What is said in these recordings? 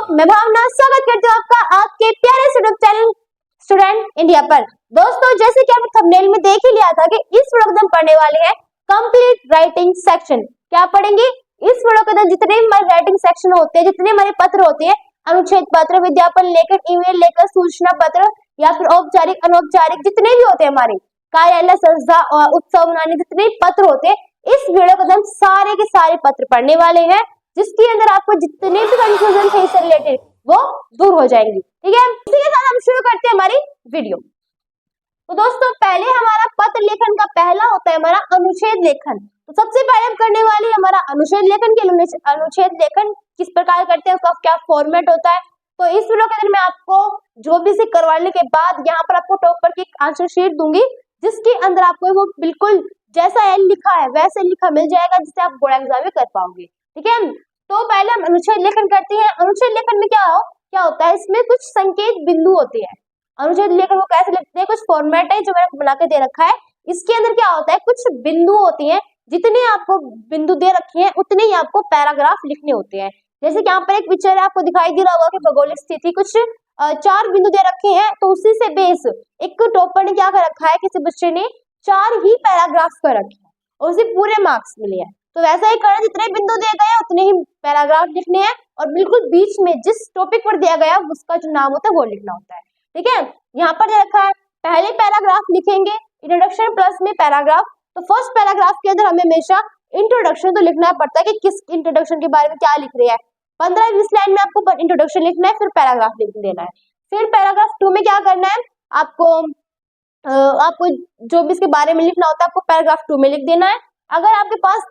मैं भावना स्वागत करती हूँ आपका आपके प्यारे यूट्यूब चैनल स्टूडेंट इंडिया पर। दोस्तों, जैसे कि आपने थंबनेल में देख ही लिया था कि इस वीडियो में हम पढ़ने वाले हैं कंप्लीट राइटिंग सेक्शन। क्या पढ़ेंगे इस वीडियो के अंदर? जितने हमारे राइटिंग सेक्शन होते हैं, जितने हमारे पत्र होते हैं, अनुच्छेद पत्र, विज्ञापन लेखन, ईमेल लेखन, सूचना पत्र या फिर औपचारिक अनौपचारिक जितने भी होते हैं हमारे कार्यालय, संस्था और उत्सव मनाने जितने पत्र होते हैं, इस वीडियो के अंदर हम सारे के सारे पत्र पढ़ने वाले हैं, जिसके अंदर आपको जितने भी कंफ्यूजन है इससे रिलेटेड वो दूर हो जाएंगी। ठीक है, इसी के साथ हम शुरू करते हैं हमारी वीडियो। तो दोस्तों, पहले हमारा पत्र लेखन का पहला होता है हमारा अनुच्छेद लेखन। तो सबसे पहले हम करने वाले हमारा अनुच्छेद लेखन के अनुच्छेद लेखन किस प्रकार करते हैं, उसका क्या फॉर्मेट होता है। तो इस वीडियो के अंदर मैं आपको जो भी सीख करवाने के बाद यहाँ पर आपको टॉपर की आंसर शीट दूंगी, जिसके अंदर आपको वो बिल्कुल जैसा है लिखा है वैसे लिखा मिल जाएगा, जिससे आप बोर्ड एग्जाम में कर पाओगे। ठीक है, तो पहले हम अनुच्छेद लेखन करते हैं। अनुच्छेद लेखन में क्या होता है, इसमें कुछ संकेत बिंदु होते हैं। अनुच्छेद लेखन को कैसे लिखते हैं, कुछ फॉर्मेट है जो मैंने बना के दे रखा है। इसके अंदर क्या होता है, कुछ बिंदु होती हैं, जितने आपको बिंदु दे रखे हैं उतने ही आपको पैराग्राफ लिखने होते हैं। जैसे कि यहाँ पर एक पिक्चर है, आपको दिखाई दे रहा होगा कि भौगोलिक स्थिति कुछ 4 बिंदु दे रखे हैं, तो उसी से बेस एक टॉपर ने क्या कर रखा है, किसी बच्चे ने 4 ही पैराग्राफ कर रखे हैं और उसे पूरे मार्क्स मिले हैं। तो वैसा ही करना, जितने बिंदु दिए गए हैं उतने ही पैराग्राफ लिखने हैं और बिल्कुल बीच में जिस टॉपिक पर दिया गया उसका जो नाम होता है वो लिखना होता है। ठीक है, यहाँ पर रखा है पहले पैराग्राफ लिखेंगे इंट्रोडक्शन प्लस में पैराग्राफ। तो फर्स्ट पैराग्राफ के अंदर हमें हमेशा इंट्रोडक्शन तो लिखना पड़ता है कि किस इंट्रोडक्शन के बारे में क्या लिख रहे हैं। 15-20 लाइन में आपको इंट्रोडक्शन लिखना है, फिर पैराग्राफ लिख देना है। फिर पैराग्राफ 2 में क्या करना है, आपको जो भी इसके बारे में लिखना होता है आपको पैराग्राफ 2 में लिख देना है। अगर आपके पास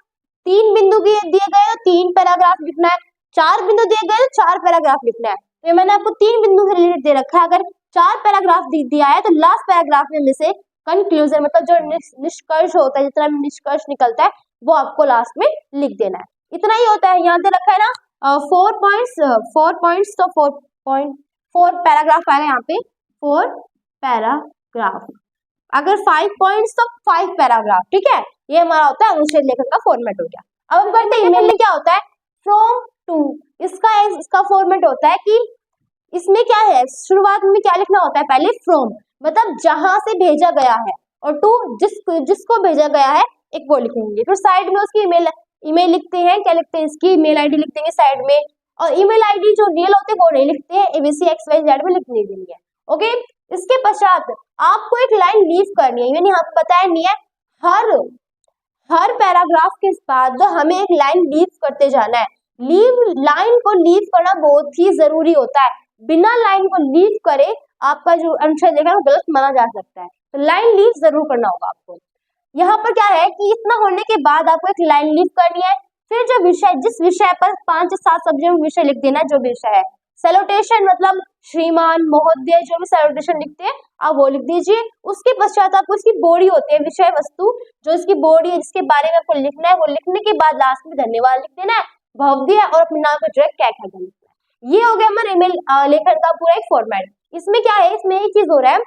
3 बिंदु दिए गए तो 3 पैराग्राफ लिखना है, 4 बिंदु दिए गए तो 4 पैराग्राफ लिखना है। तो मैंने आपको 3 बिंदु से रिलेटेड दे रखा है। अगर 4 पैराग्राफ दिया है तो लास्ट पैराग्राफ में से कंक्लूजन मतलब जो निष्कर्ष होता है, जितना निष्कर्ष निकलता है वो आपको लास्ट में लिख देना है। इतना ही होता है। यहाँ दे रखा है ना 4 पॉइंट्स तो 4 पैराग्राफ आएगा यहाँ पे 4 पैराग्राफ। अगर 5 पॉइंट्स तो 5 पैराग्राफ। ठीक है, ये हमारा होता है अनुच्छेद लेखन का फॉर्मेट हो गया। अब हम करते हैं ईमेल में क्या होता है, फ्रॉम टू। इसका फॉर्मेट होता है कि इसमें क्या है, शुरुआत में क्या लिखना होता है, पहले फ्रॉम मतलब जहां से भेजा गया है, और टू जिसको भेजा गया है एक वो लिखेंगे। फिर साइड में उसकी ईमेल लिखते हैं, क्या लिखते हैं, इसकी ईमेल आईडी लिख देंगे साइड में। और ईमेल आईडी जो रियल होते हैं वो नहीं लिखते हैं, abcxyz में लिखने देंगे। ओके, इसके पश्चात आपको एक लाइन लीव करनी है, मैंने आपको बताया नहीं है। हर पैराग्राफ के बाद हमें एक लाइन लीव करते जाना है। लाइन को लीव करना बहुत ही जरूरी होता है। बिना लाइन को लीव करे आपका जो अनुच्छेद लेखन वो गलत माना जा सकता है। तो लाइन लीव जरूर करना होगा आपको। यहाँ पर क्या है कि इतना होने के बाद आपको एक लाइन लीव करनी है। फिर जो विषय, जिस विषय पर 5 से 7 सब्जेक्ट में विषय लिख देना, जो विषय है। सैल्यूटेशन मतलब श्रीमान, महोदय, जो भी सैल्यूटेशन लिखते हैं आप वो लिख दीजिए। उसके पश्चात आपको इसकी बॉडी होती है, विषय वस्तु जो इसकी बॉडी है जिसके बारे में आपको लिखना है, वो लिखने के बाद लास्ट में धन्यवाद लिख देना है, भवदीय और अपने नाम का जो है क्या लिखना है। ये हो गया हमारे ईमेल लेखन का पूरा एक फॉर्मेट। इसमें क्या है, इसमें एक चीज हो रहा है,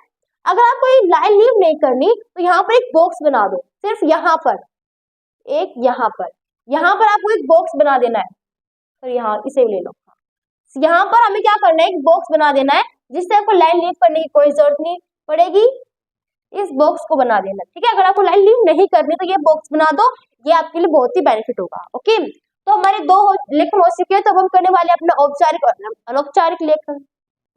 अगर आपको ये लाइन लीव नहीं करनी तो यहाँ पर एक बॉक्स बना दो, सिर्फ यहाँ पर आपको एक बॉक्स बना देना है। तो यहाँ इसे ले लो, यहाँ पर हमें क्या करना है, एक बॉक्स बना देना है, जिससे आपको लाइन लीव करने की कोई जरूरत नहीं पड़ेगी। इस बॉक्स को बना देना, ठीक है। अगर आपको लाइन लीव नहीं करनी तो ये बॉक्स बना दो, ये आपके लिए बहुत ही बेनिफिट होगा। ओके, तो हमारे 2 लेखन हो चुके हैं, तो अब हम करने वाले अपना औपचारिक और अनौपचारिक लेखन।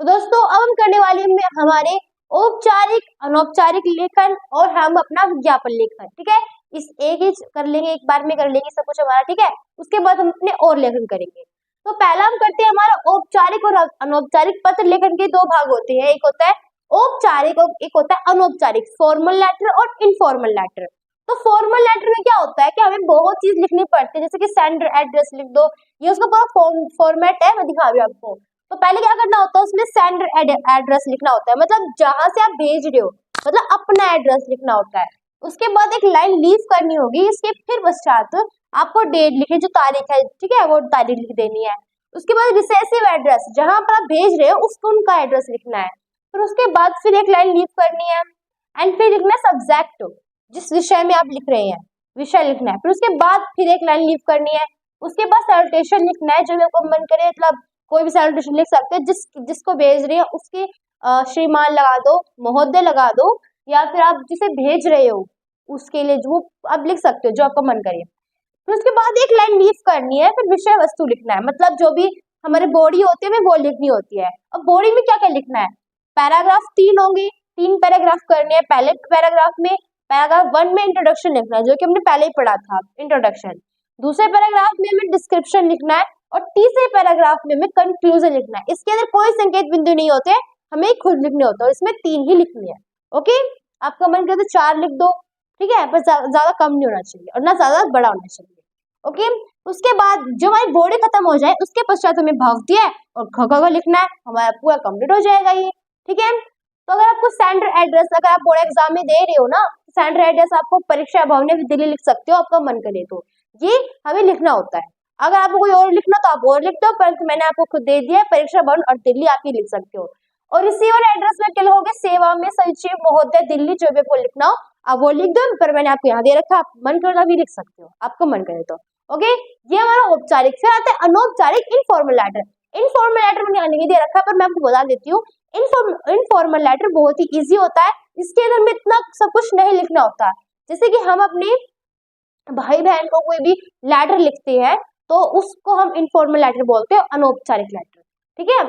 तो दोस्तों, अब हम करने वाले हमारे औपचारिक अनौपचारिक लेखन और हम अपना विज्ञापन लेखन। ठीक है, इस एक ही कर लेंगे, एक बार में कर लेंगे सब कुछ हमारा। ठीक है, उसके बाद हम अपने और लेखन करेंगे। तो पहला हम करते हैं हमारा औपचारिक और अनौपचारिक पत्र लेखन के 2 भाग होते हैं, एक होता है औपचारिक और एक होता है अनौपचारिक, फॉर्मल लेटर और इनफॉर्मल लेटर। तो फॉर्मल लेटर में क्या होता है कि हमें बहुत चीज लिखनी पड़ती है, जैसे कि सेंडर एड्रेस लिख दो, ये उसका पूरा फॉर्मेट है, मैं दिखा रही हूँ आपको। तो पहले क्या करना होता है, उसमें सेंडर एड्रेस लिखना होता है, मतलब जहां से आप भेज रहे हो, मतलब अपना एड्रेस लिखना होता है। उसके बाद एक लाइन लीव करनी होगी, इसके फिर पश्चात आपको डेट लिखे, जो तारीख है, ठीक है, वो तारीख लिख देनी है। उसके बाद रिसेसिव एड्रेस, जहां पर आप भेज रहे हो उसको उनका एड्रेस लिखना है। फिर उसके बाद फिर एक लाइन लीव करनी है एंड फिर लिखना है सब्जेक्ट, जिस विषय में आप लिख रहे हैं विषय लिखना है। फिर उसके बाद फिर एक लाइन लीव करनी है। उसके बाद सैल्यूटेशन लिखना है, जो मेरे को मन करे, मतलब कोई भी सैल्यूटेशन लिख सकते हो, जिसको भेज रहे हो उसके श्रीमान लगा दो, महोदय लगा दो, या फिर आप जिसे भेज रहे हो उसके लिए जो आप लिख सकते हो जो आपका मन करे। फिर उसके बाद एक लाइन लीव करनी है, फिर विषय वस्तु लिखना है, मतलब जो भी हमारे बॉडी होती है हमें वो लिखनी होती है। अब बॉडी में क्या क्या लिखना है, पैराग्राफ 3 होंगे, 3 पैराग्राफ करने हैं। पहले पैराग्राफ में पैराग्राफ 1 में इंट्रोडक्शन लिखना है, जो कि हमने पहले ही पढ़ा था, इंट्रोडक्शन। दूसरे पैराग्राफ में हमें डिस्क्रिप्शन लिखना है, और तीसरे पैराग्राफ में हमें कंक्लूजन लिखना है। इसके अंदर कोई संकेत बिंदु नहीं होते, हमें खुद लिखने होते हैं, और इसमें 3 ही लिखनी है। ओके, आपका मन करे तो 4 लिख दो, ठीक है, पर ज्यादा कम नहीं होना चाहिए और ना ज्यादा बड़ा होना चाहिए। ओके, उसके बाद जो हमारी बॉडी खत्म हो जाए उसके पश्चात हमें भवती है और ख लिखना है, हमारा पूरा कंप्लीट हो जाएगा ये, ठीक है। तो अगर आपको सेंटर एड्रेस, अगर आप बोर्ड एग्जाम में दे रहे हो ना, सेंटर एड्रेस आपको परीक्षा भवन में दिल्ली लिख सकते हो, आपका मन करे तो ये हमें लिखना होता है। अगर आपको कोई और लिखना तो आप और लिख दो, परंतु मैंने आपको खुद दे दिया है परीक्षा भवन और दिल्ली, आप ही लिख सकते हो। और रिसीवर एड्रेस में क्या लिखोगे, सेवा में सचिव महोदय दिल्ली, जो भी आपको लिखना हो आप वो लिख दो, पर मैंने आपको यहाँ दे रखा, आप मन करे भी लिख सकते हो, आपको मन करे तो। ओके, ये हमारा औपचारिक। फिर आता है अनौपचारिक, इनफॉर्मल लेटर। इनफॉर्मल लेटर मैंने यहाँ नहीं दे रखा, पर मैं आपको बता देती हूँ। इनफॉर्मल लेटर बहुत ही इजी होता है, इसके अंदर में इतना सब कुछ नहीं लिखना होता। जैसे कि हम अपने भाई बहन को कोई भी लेटर लिखते हैं तो उसको हम इनफॉर्मल लेटर बोलते हैं, अनौपचारिक लेटर, ठीक है।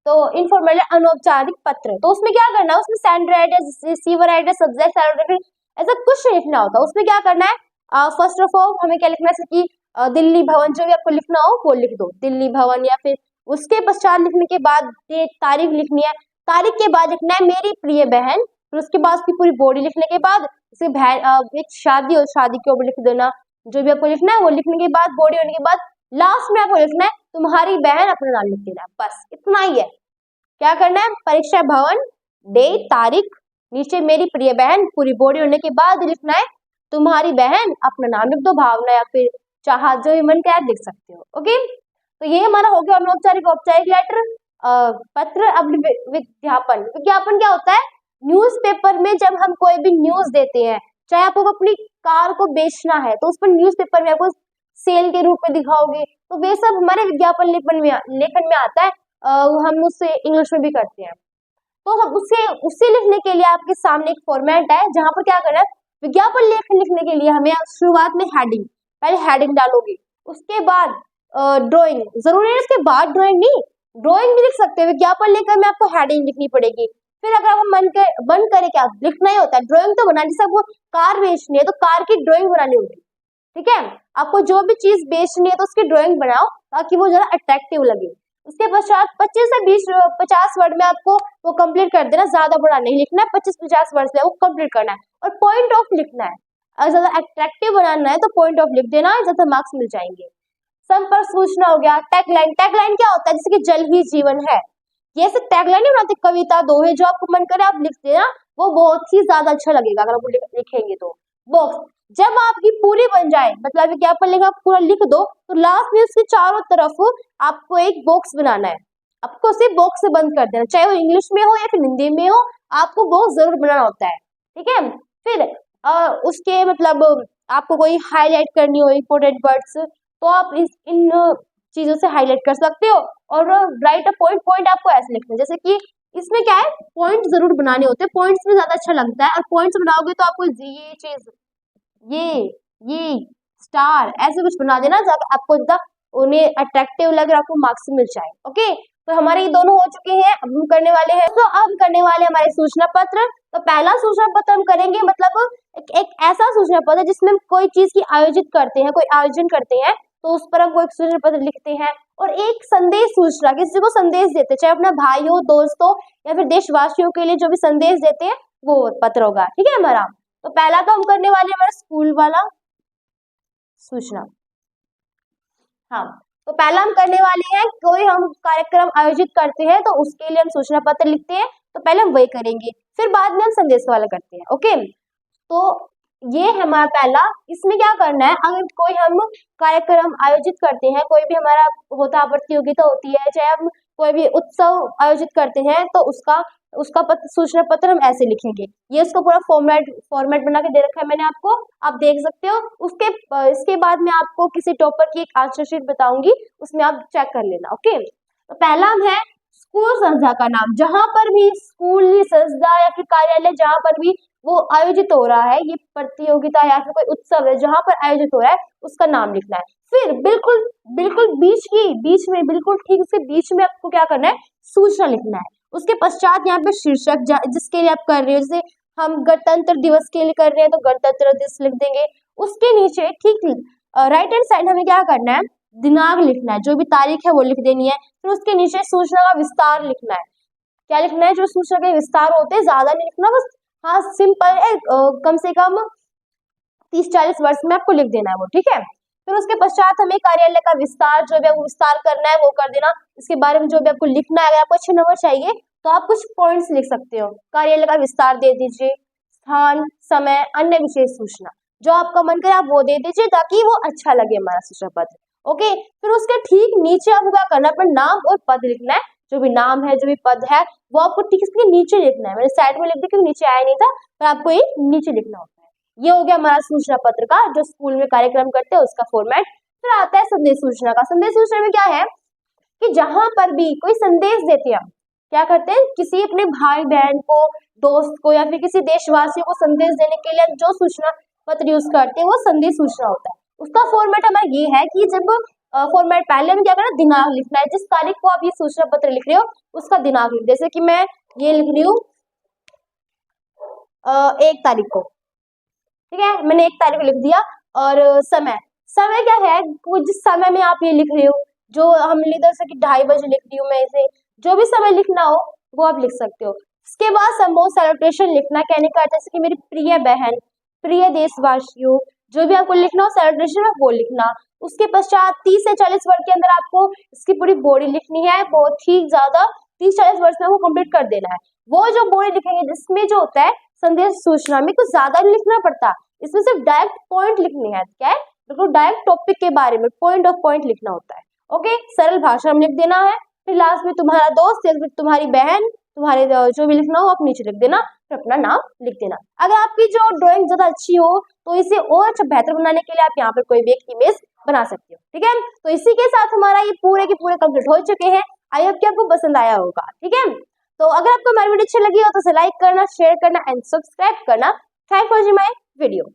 तो इनफॉर्मल अनौपचारिक पत्र, तो उसमें क्या करना है, उसमें sender address, receiver address, subject address, ऐसा कुछ नहीं लिखना होता। उसमें क्या करना है, फर्स्ट ऑफ ऑल हमें क्या लिखना है कि दिल्ली भवन, जो भी आपको लिखना हो वो लिख दो, दिल्ली भवन। या फिर उसके पश्चात लिखने के बाद तारीख लिखनी है, तारीख के बाद लिखना है मेरी प्रिय बहन। फिर उसके बाद उसकी पूरी बॉडी लिखने के बाद उसे एक शादी हो, शादी के ऊपर लिख देना, जो भी आपको लिखना है वो लिखने के बाद, बॉडी होने के बाद लास्ट में आपको लिखना है तुम्हारी बहन, अपना नाम लिख देना, बस इतना ही है। क्या करना है, परीक्षा भवन, डे, तारीख, नीचे मेरी प्रिय बहन, पूरी बॉडी होने के बाद लिखना है तुम्हारी बहन, अपना नाम लिख दो, भावना या फिर चाह, जो भी मन क्या लिख सकते हो। ओके, तो ये हमारा हो गया अनौपचारिक। औपचारिक लेटर, पत्र। अब विज्ञापन। विज्ञापन क्या होता है, न्यूज़पेपर में जब हम कोई भी न्यूज देते हैं, चाहे आपको अपनी कार को बेचना है तो उस पर न्यूज़पेपर में आपको सेल के रूप में दिखाओगे, तो वे सब हमारे विज्ञापन लेखन में आता है। हम उससे इंग्लिश में भी करते हैं। तो हम उससे लिखने के लिए आपके सामने एक फॉर्मेट है, जहां पर क्या करना है, विज्ञापन लेख लिखने के लिए हमें शुरुआत में हेडिंग, पहले हेडिंग डालोगे, उसके बाद ड्राइंग, जरूरी है इसके बाद ड्राइंग नहीं, ड्राइंग भी लिख सकते हैं, विज्ञापन लेकर में आपको हेडिंग लिखनी पड़ेगी। फिर अगर आपको मन करे क्या लिखना ही होता है, ड्राइंग तो बनानी, सबको कार बेचनी है तो कार की ड्राइंग बनानी होगी, ठीक है। आपको जो भी चीज बेचनी है तो उसकी ड्राइंग बनाओ ताकि वो जरा अट्रैक्टिव लगे। उसके पश्चात 25 से 50 वर्ड में आपको वो कंप्लीट कर देना, ज्यादा बड़ा नहीं लिखना है, 25-50 वर्ड से वो कंप्लीट करना है, और पॉइंट ऑफ लिखना है। अगर ज्यादा अट्रैक्टिव बनाना है तो पॉइंट ऑफ लिख देना, ज्यादा मार्क्स मिल जाएंगे। संपर्क सूचना हो गया। टैगलाइन, टैगलाइन क्या होता है, जैसे कि जल ही जीवन है, ये सब टैगलाइन नहीं बनाते, कविता, दोहे, जो आपको मन करे आप लिख देना, वो बहुत ही ज्यादा अच्छा लगेगा अगर आप लिखेंगे तो। बॉक्स, जब आपकी पूरी बन जाए, मतलब विज्ञापन लेकर आप पूरा लिख दो, तो लास्ट में उसके चारों तरफ आपको एक बॉक्स बनाना है, आपको उसे बॉक्स से बंद कर देना, चाहे वो इंग्लिश में हो या फिर हिंदी में हो, आपको बॉक्स जरूर बनाना होता है, ठीक है। फिर उसके मतलब आपको कोई हाईलाइट करनी हो इंपोर्टेंट वर्ड्स, तो आप इन चीजों से हाईलाइट कर सकते हो। और राइट अ पॉइंट, पॉइंट आपको ऐसे लिखना है, जैसे कि इसमें क्या है, पॉइंट जरूर बनाने होते हैं, पॉइंट्स में ज्यादा अच्छा लगता है, और पॉइंट्स बनाओगे तो आपको ये चीज, ये स्टार, ऐसे कुछ बना देना जब आपको उन्हें अट्रैक्टिव लगे, आपको मार्क्स मिल जाए। ओके, तो हमारे ये दोनों हो चुके हैं, अब हम करने वाले हैं, तो अब करने वाले हमारे सूचना पत्र। तो पहला सूचना पत्र हम करेंगे, मतलब एक ऐसा सूचना पत्र जिसमें हम कोई चीज की आयोजित करते हैं, कोई आयोजन करते हैं, तो उस पर हम कोई सूचना पत्र लिखते हैं। और एक संदेश सूचना, किसी को संदेश देते हैं, चाहे अपना भाई हो, दोस्त हो, या फिर देशवासियों के लिए जो भी संदेश देते हैं वो पत्र होगा, ठीक है हमारा। तो पहला तो हम करने वाले हमारा स्कूल वाला सूचना। हाँ, तो पहला हम करने वाले हैं, कोई हम कार्यक्रम आयोजित करते हैं तो उसके लिए हम सूचना पत्र लिखते हैं, तो पहले हम वही करेंगे, फिर बाद में हम संदेश वाला करते हैं। ओके, तो ये हमारा पहला। इसमें क्या करना है, अगर कोई हम कार्यक्रम आयोजित करते हैं, कोई भी हमारा होता प्रतियोगिता होती है, चाहे हम कोई भी उत्सव आयोजित करते हैं, तो उसका सूचना पत्र हम ऐसे लिखेंगे। ये उसका पूरा फॉर्मेट बना के दे रखा है मैंने आपको, आप देख सकते हो। इसके बाद मैं आपको किसी टॉपर की एक आंसर शीट बताऊंगी, उसमें आप चेक कर लेना। ओके, तो पहला है स्कूल संस्था का नाम, जहां पर भी स्कूल संस्था या फिर कार्यालय जहां पर भी वो आयोजित हो रहा है, ये प्रतियोगिता या फिर कोई उत्सव है जहां पर आयोजित हो रहा है, उसका नाम लिखना है। फिर बिल्कुल बिल्कुल बीच में बिल्कुल ठीक उसके बीच में आपको क्या करना है, सूचना लिखना है। उसके पश्चात यहाँ पे शीर्षक जिसके लिए आप कर रहे हो, जैसे हम गणतंत्र दिवस के लिए कर रहे हैं तो गणतंत्र दिवस लिख देंगे। उसके नीचे ठीक राइट हैंड साइड हमें क्या करना है, दिनांक लिखना है, जो भी तारीख है वो लिख देनी है। फिर उसके नीचे सूचना का विस्तार लिखना है। क्या लिखना है, जो सूचना के विस्तार होते हैं, ज्यादा नहीं लिखना, बस हाँ सिंपल है, कम से कम 30-40 वर्ष में आपको लिख देना है वो, ठीक है। फिर उसके पश्चात हमें कार्यालय का विस्तार, जो भी आपको विस्तार करना है वो कर देना। इसके बारे में जो भी आपको लिखना है, अगर आपको अच्छे नंबर चाहिए तो आप कुछ पॉइंट्स लिख सकते हो। कार्यालय का विस्तार दे दीजिए, स्थान, समय, अन्य विशेष सूचना, जो आपका मन करे आप वो दे दीजिए ताकि वो अच्छा लगे हमारा सूचना पत्र। ओके, फिर उसके ठीक नीचे आपको क्या करना है, अपना नाम और पद लिखना है। जो भी नाम है, जो भी पद है, वो आपको ठीक इसके नीचे लिखना है। मैंने साइड में लिख दिया क्योंकि नीचे आया नहीं था, पर आपको ये नीचे लिखना होता है। ये हो गया हमारा सूचना पत्र का, जो स्कूल में कार्यक्रम करते हैं उसका फॉर्मेट। फिर आता है संदेश सूचना का। संदेश सूचना में क्या है कि जहां पर भी कोई संदेश देते हैं, हम क्या करते हैं, किसी अपने भाई बहन को, दोस्त को या फिर किसी देशवासियों को संदेश देने के लिए जो सूचना पत्र यूज करते हैं वो संदेश सूचना होता है। उसका फॉर्मेट हमारा ये है कि जब फॉर्मेट पहले में क्या करना, दिनांक लिखना है। जिस तारीख को आप ये सूचना पत्र लिख रहे हो उसका दिनांक लिख, जैसे कि मैं ये लिख रही हूँ 1 तारीख को, ठीक है, मैंने 1 तारीख को लिख दिया। और समय, समय क्या है, जिस समय में आप ये लिख रहे हो, जो हम इधर से कि 2:30 बजे लिख रही हूँ मैं, इसे जो भी समय लिखना हो वो आप लिख सकते हो। उसके बाद संबोधन सैल्यूटेशन लिखना, कहने का अर्थ जैसे कि मेरी प्रिय बहन, प्रिय देशवासियों, जो भी आपको लिखना हो सैल्यूटेशन में वो लिखना। उसके पश्चात 30 से 40 वर्ड के अंदर आपको इसकी पूरी बॉडी लिखनी है, बहुत ही ज्यादा 30-40 वर्ष में आपको कंप्लीट कर देना है। वो जो बॉडी लिखेंगे जिसमें जो होता है संदेश सूचना में कुछ ज्यादा नहीं लिखना पड़ता, इसमें सिर्फ डायरेक्ट पॉइंट लिखने हैं। क्या है, बिल्कुल डायरेक्ट टॉपिक के बारे में पॉइंट ऑफ पॉइंट लिखना होता है। ओके, सरल भाषा में लिख देना है। फिर लास्ट में तुम्हारा दोस्त या फिर तुम्हारी बहन, तुम्हारे जो भी लिखना हो आप नीचे लिख देना, फिर अपना नाम लिख देना। अगर आपकी जो ड्राइंग ज्यादा अच्छी हो तो इसे और अच्छा बेहतर बनाने के लिए आप यहाँ पर कोई भी एक इमेज बना सकते हो, ठीक है। तो इसी के साथ हमारा ये पूरे के पूरे कंप्लीट हो चुके हैं। आई होप कि आपको पसंद आया होगा, ठीक है। तो अगर आपको हमारी वीडियो अच्छी लगी हो तो लाइक करना, शेयर करना एंड सब्सक्राइब करना। Thank for watching my video.